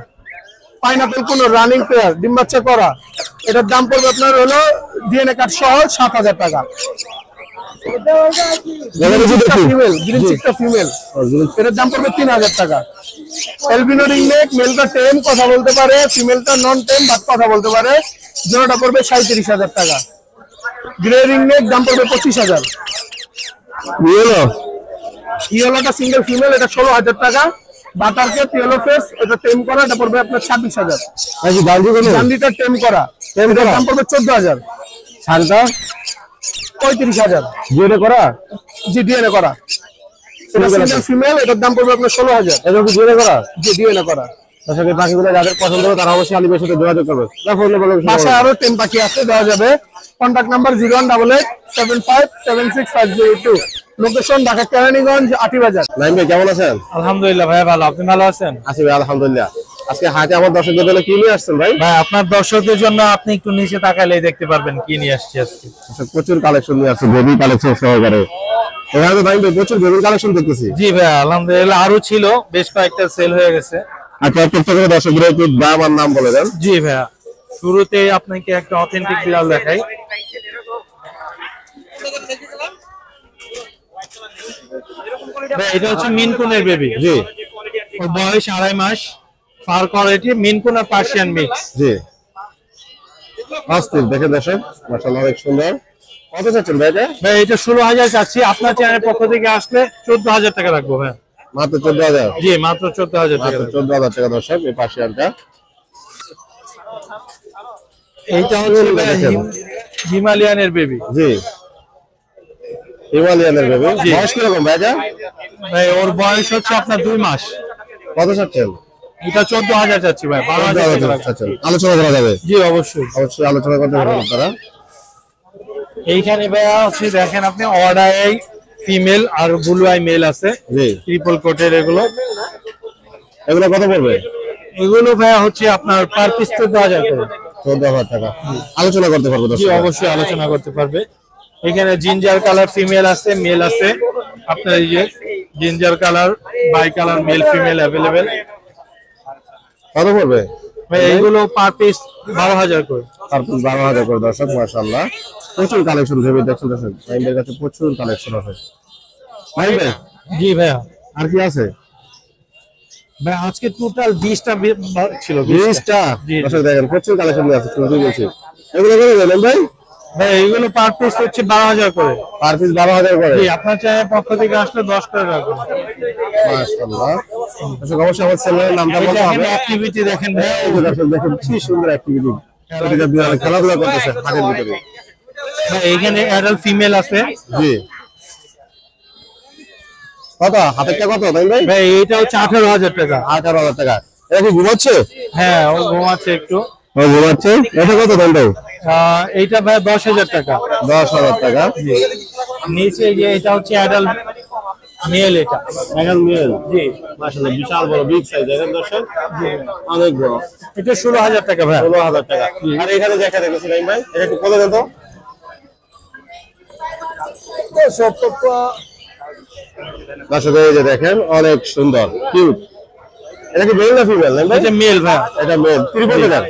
পাইনাপেল কোন রানিং পেয়ার ডিম বাচ্চা করা, এটার দাম পড়বে আপনার হলো ডিএনএ কার্ড সহ 7000 টাকা। ফিমেল গ্রিন চিকটা ফিমেল, এটার দাম পড়বে 3000 টাকা। এলবিনো রিংনেক, মেলটা টেম কথা বলতে পারে, ফিমেলটা নন টেম বাট কথা বলতে পারে, জোড়াটা পড়বে 37000 টাকা। গ্রে রিংনেক দাম পড়বে 25000। ইয়েলোটা সিঙ্গেল ফিমেল, এটা 16000 টাকা। বাটারকে ইয়েলো ফেস, এটা টেম করা, এটা পড়বে আপনার 26000। গান্ধীটা টেম করা, এটার দাম পড়বে 14000। শানটা 35000। ডিএনএ করা, জি ডিএনএ করা, এটা সিঙ্গেল ফিমেল, এটার দাম পড়বে আপনার 16000। এটা কি ডিএনএ করা? জি ডিএনএ করা। দর্শক এই পাখিগুলো যাদের পছন্দ হবে তারা অবশ্যই আলী ভাইয়ের সাথে যোগাযোগ করবে। বাসায় আরো টেম পাখি আছে, দেওয়া যাবে। Contact number 01887576502। Location Dhaka Keraniganj Atibazar. Naim ভাই কেমন আছেন? আলহামদুলিল্লাহ ভাই ভালো, আপনি ভালো আছেন? আছি ভাই আলহামদুলিল্লাহ। আজকে হাটে আমার দর্শকদের জন্য কি নিয়ে আসছেন ভাই? ভাই আপনার দর্শকদের জন্য আপনি একটু নিচে তাকালেই দেখতে পারবেন কি নিয়ে আসছি আজকে। প্রচুর কালেকশন নিয়ে আসছে, বেবি কালেকশন সহকারে। এখানে তো নাইম ভাই প্রচুর বেবি কালেকশন দেখতেছি। জি ভাই আলহামদুলিল্লাহ, আরো ছিল, বেশ কয়েকটা সেল হয়ে গেছে। আচ্ছা প্রত্যেকটা দর্শকদের একটু দাম আর নাম বলে দেন। জি ভাইয়া, শুরুতে আপনাকে একটা অথেন্টিক বিড়াল দেখাই। ভাই এটা হচ্ছে মিনকুনের বেবি। জি, ওর বয়স 2.5 মাস। ফার কোয়ালিটি মিনকুন আর পার্সিয়ান মিক্স। জি অস্থির দেখে দর্শক, মাশাআল্লাহ অনেক সুন্দর। কত চাচ্ছেন ভাই এটা? ভাই এটা 16000 চাচ্ছি, আপনার চ্যানেলের পক্ষ থেকে আসলে 14000 টাকা রাখবো ভাই। মাত্র 14000? জি মাত্র 14000 টাকা। মাত্র 14000 টাকা দর্শক এই পার্সিয়ানটা। এইটা হচ্ছে হিমালয়ানের বেবি। জি হিমালয়ানের বেবি। বয়স কিরকম ভাই এটা? ভাই ওর বয়স হচ্ছে আপনার 2 মাস। কত চাচ্ছেন? এটা 14000 চাচ্ছি ভাই। 12000 টাকা চাচ্ছেন, আলোচনা করা যাবে? জি অবশ্যই অবশ্যই আলোচনা করতে পারবেন আপনারা। এইখানে ভাইয়া হচ্ছে দেখেন আপনি অর্ডার আই ফিমেল আর ব্লু আই মেল আছে। জি ট্রিপল কোটের এগুলো। এগুলো কত পড়বে? এগুলো ভাইয়া হচ্ছে আপনার পার পিস 14000 করে। 14000 টাকা। আলোচনা করতে পারবো জি দর্শক? অবশ্যই আলোচনা করতে পারবে। এখানে জিঞ্জার কালার ফিমেল আছে, মেল আছে। আপনার এই যে ginger colour by colour male female available. কত পড়বে ভাই এইগুলো পার পিস 12000 করে। পার পিস 12000 করে দর্শক। মাশাআল্লাহ প্রচুর কালেকশন ভেবে দেখছেন দর্শক, নাইমের কাছে প্রচুর কালেকশন আছে। ভাই ভাই জি ভাইয়া, আর কি আছে ভাই আজকে টোটাল 20টা ছিল। 20টা জি। দর্শক দেখেন প্রচুর কালেকশন আছে, শুরু বলছি। এগুলো করে দেন ভাই? ভাই এইগুলো পার পিস হচ্ছে 12000 করে। পার পিস 12000 করে? জি আপনার চ্যানেলের পক্ষ থেকে আসলে 10 করে রাখবো। মাশাআল্লাহ দর্শক অবশ্যই আমার চ্যানেলের নামটা বলতে হবে। অ্যাক্টিভিটি দেখেন ভাই, এই যে দর্শক দেখেন কি সুন্দর অ্যাক্টিভিটি, প্রতিটা বিড়াল খেলাধুলা করতেছে হাটের ভিতরে। ভাই এইখানে অ্যাডাল্ট ফিমেল আছে। জি কত হাতেরটা কত ভাই? ভাই এটা হচ্ছে 18000 টাকা। 18000 টাকা। এটা কি ঘুমাচ্ছে? হ্যাঁ ও ঘুমাচ্ছে একটু। ও ঘুমাচ্ছে। এটা কত দাম ভাই? এইটা ভাই 10000 টাকা। 10000 টাকা। নিচে যে এটা হচ্ছে অ্যাডাল্ট মেল, এটা এখন মেল। জি মাশাআল্লাহ বিশাল বড় বিগ সাইজ দেখেন দর্শক, অনেক বড়। এটা 16000 টাকা ভাই। 16000 টাকা। আর এখানে দেখা দেখেছি নাইম ভাই, এটা একটু বলে দেন তো। দর্শক এই যে দেখেন অনেক সুন্দর কিউট। এটা কি মেল না ফিমেল নাইম ভাই? এটা মেল ভাই। এটা মেল। ট্রিপল কোডের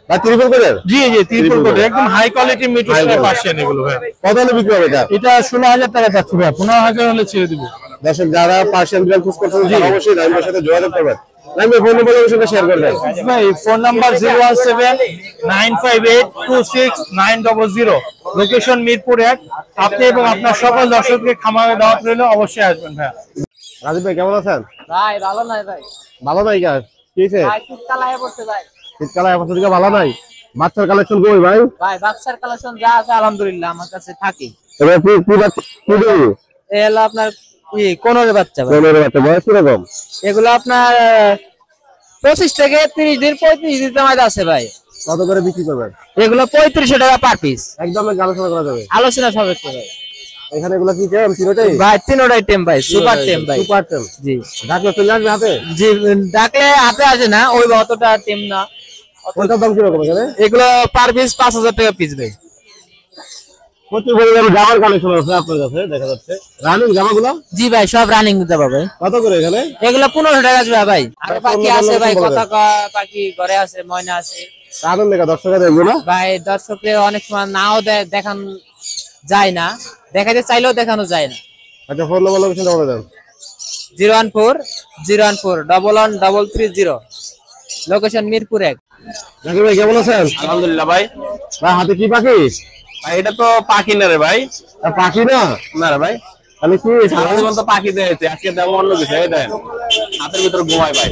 বা ট্রিপল কোডের? জি জি ট্রিপল কোট, একদম হাই কোয়ালিটি মিটুস পার্সিয়ান এগুলো ভাই। কত হলে বিক্রি হবে এটা? এটা 16000 টাকা যাচ্ছে ভাই, 15000 হলে ছেড়ে দিব। দর্শক যারা পার্সিয়ান বিড়াল চুজ করছেন তারা অবশ্যই নাইমের সাথে যোগাযোগ করবেন। নাইমের ফোন নম্বর অবশ্যই শেয়ার করবেন ভাই। Phone number 01795826900। লোকেশন মিরপুর 1। আপনি এবং আপনার সকল দর্শককে খামারে দাওয়াত রইল, অবশ্যই আসবেন ভাই। রাজীব ভাই কেমন আছেন? ভাই ভালো নাই ভাই, ভালো নাই কাজ কি হয়েছে? ভাই শীতকাল আয়া পড়ছে ভাই। শীতকালে এখন থেকে ভালো নাই। বাচ্চার কালেকশন কই ভাই? ভাই বাক্সার কালেকশন যা আছে আলহামদুলিল্লাহ আমার কাছে থাকে। এবার কি কি কি দেবো? এই হলো আপনার কোনের বাচ্চা ভাই। কোনের বাচ্চা বয়স কিরকম? এগুলো আপনার 25 থেকে 30 দিন 35 দিন মধ্যে আছে ভাই। কত করে বিক্রি করবেন? এগুলো 3500 টাকা পার পিস। একদম আলোচনা করা যাবে, আলোচনা সাপেক্ষে ভাই। এখানে এগুলো কি টেম? তিনটাই ভাই তিনটাই টেম ভাই, সুপার টেম ভাই। সুপার টেম। জি ডাকলে চলে আসবে হাতে? জি ডাকলে হাতে আসে না, ওই অতটা টেম না। কোনটার দাম কিরকম এখানে? এগুলো পার পিস 5000 টাকা পিস ভাই। প্রচুর পরিমাণে জামার কালেকশন আছে আপনার কাছে দেখা যাচ্ছে। রানিং জামাগুলো জি ভাই সব রানিং দিতে পারবে। কত করে এখানে? এগুলো 1500 টাকা দিবে ভাই। আর পাখি আছে ভাই, কথা পাখি ঘরে আছে, ময়না আছে। রানিং দেখা দর্শকরা দেখবো না ভাই দর্শকদের অনেক সময় নাও দেখান যায় না, দেখাতে চাইলেও দেখানো যায় না। আচ্ছা ফোন নাম্বার লোকেশন বলে দেন। 014011330, লোকেশন মিরপুর 1। জাকির ভাই কেমন আছেন? আলহামদুলিল্লাহ ভাই। ভাই হাতে কি পাখি? ভাই এটা তো পাখি না রে ভাই। পাখি না না রে ভাই, তাহলে কি সারা জীবন তো পাখি দিয়েছে, আজকে দেবো অন্য কিছু। এই দেন হাতের ভিতরে ঘুমায় ভাই।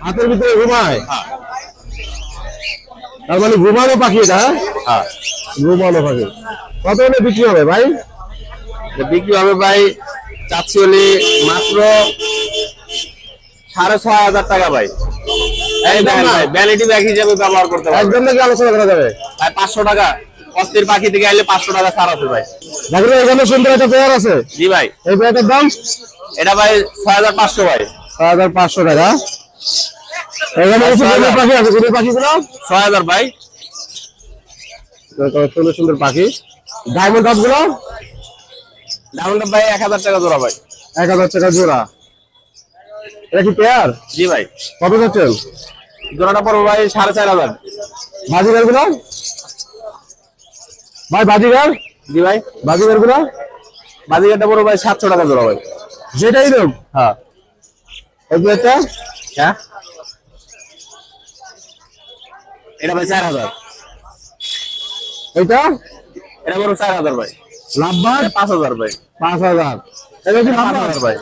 হাতের ভিতরে ঘুমায়? তার মানে ঘুমানো পাখি এটা? হ্যাঁ ঘুমানো পাখি। কত হলে বিক্রি হবে ভাই? এটা বিক্রি হবে ভাই চাচ্ছি হলে মাত্র 6,500 টাকা ভাই। এই দেখেন ভাই, ভ্যানিটি ব্যাগ হিসেবে ব্যবহার করতে পারবেন। একদম নাকি আলোচনা করা যাবে? ভাই 500 টাকা, অস্থির পাখি থেকে আইলে 500 টাকা ছাড় আছে ভাই। জাকির ভাই এখানে সুন্দর একটা পেয়ার আছে, জি ভাই। এই পেয়ারটার দাম? এটা ভাই 6,500 ভাই। 6500 টাকা। এখানে কিছু সুন্দর পাখি আছে, কোন পাখিগুলো? 6,000 ভাই। সুন্দর সুন্দর পাখি। ডায়মন্ড কাপ গুলো? ডাউন ভাই 1000 টাকা জোড়া ভাই। 1000 টাকা জোড়া। এটা কি পেয়ার? জি ভাই। কত যাচ্ছেন? জোড়াটা পড়বে ভাই 4,500। বাজিগার গুলো ভাই? বাজিগার? জি ভাই। বাজিগার গুলো? বাজিকারটা পড়বে ভাই 700 টাকা জোড়া ভাই। যেটাই দেব। হ্যাঁ এই পেয়ারটা? হ্যাঁ এটা ভাই 4,000। এটা? এটা পড়বে 4,000 ভাই। লাভবান? 5,000 ভাই। 5000। এটা কি লাভবান? 5,000 ভাই।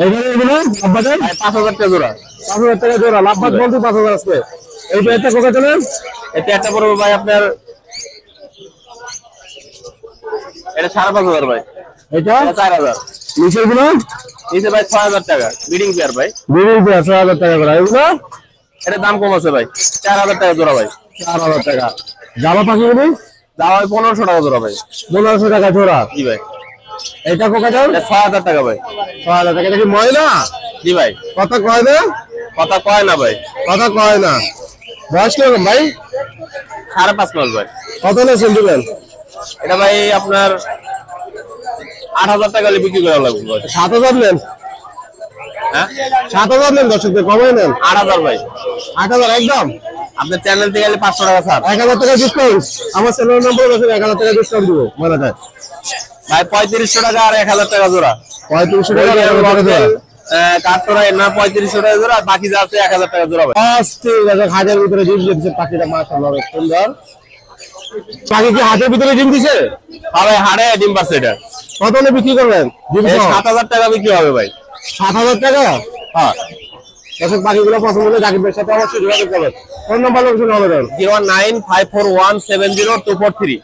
এখানে এগুলো লাভবান? ভাই 5,000 টাকা জোড়া। 5000 টাকা জোড়া। লাভবান বলতে 5000 আসবে। এই পেয়ারটা কত চলেন? এটা একটা পড়বে ভাই আপনার, এটা 5,500 ভাই। এটা? এটা 4,000। নিচের গুলো? নিচে ভাই 6,000 টাকা ব্রিডিং পেয়ার ভাই। বিবির পেয়ার 6000 টাকা করে। এগুলো? এটা দাম কম আছে ভাই, 4,000 টাকা জোড়া ভাই। 4000 টাকা। জামা পাখিগুলি? দাম হয় 1,500 টাকা জোড়া ভাই। 1500 টাকা জোড়া। জি ভাই। এটা কোকা দাম? এটা 6,000 টাকা ভাই। 6000 টাকা। এটা কি ময়না? জি ভাই। কথা কয় না? কথা কয় না ভাই। কথা কয় না। বয়স কিরকম ভাই? 5.5 মাস ভাই। কত নেছেন দিবেন? এটা ভাই আপনার 8,000 টাকা হলে বিক্রি করা লাগবে ভাই। 7000 নেন? হ্যাঁ 7000 নেন, দর্শকদের কমাই নেন। 8,000 ভাই। 8000 একদম? আপনার চ্যানেল থেকে গেলে 500 টাকা ছাড়। 1000 টাকা ডিসকাউন্ট। আমার চ্যানেল নম্বর আছে, 1000 টাকা ডিসকাউন্ট দিব মনে হয়। ভাই 3500 টাকা আর 1,000 টাকা জোড়া। 3500 টাকা 1000 টাকা জোড়া। কাঠটোরা না 3500 টাকা জোড়া, আর বাকি যা আছে 1,000 টাকা জোড়া ভাই। ঠিক আছে। হাজার ভিতরে ডিম দিচ্ছে পাখিটা, মাশাআল্লাহ অনেক সুন্দর। পাখি কি হাতের ভিতরে ডিম দিছে? হ্যাঁ ভাই, হাড়ে ডিম পাচ্ছে এটা। কত হলে বিক্রি করবেন? ডিম এই সহ? 7,000 টাকা বিক্রি হবে ভাই। 7000 টাকা? হ্যাঁ। দর্শক পাখিগুলো পছন্দ হলে জাকির ভাইয়ের সাথে অবশ্যই যোগাযোগ করবেন। ফোন নাম্বার লোকেশন বলে দেন। 01954170243।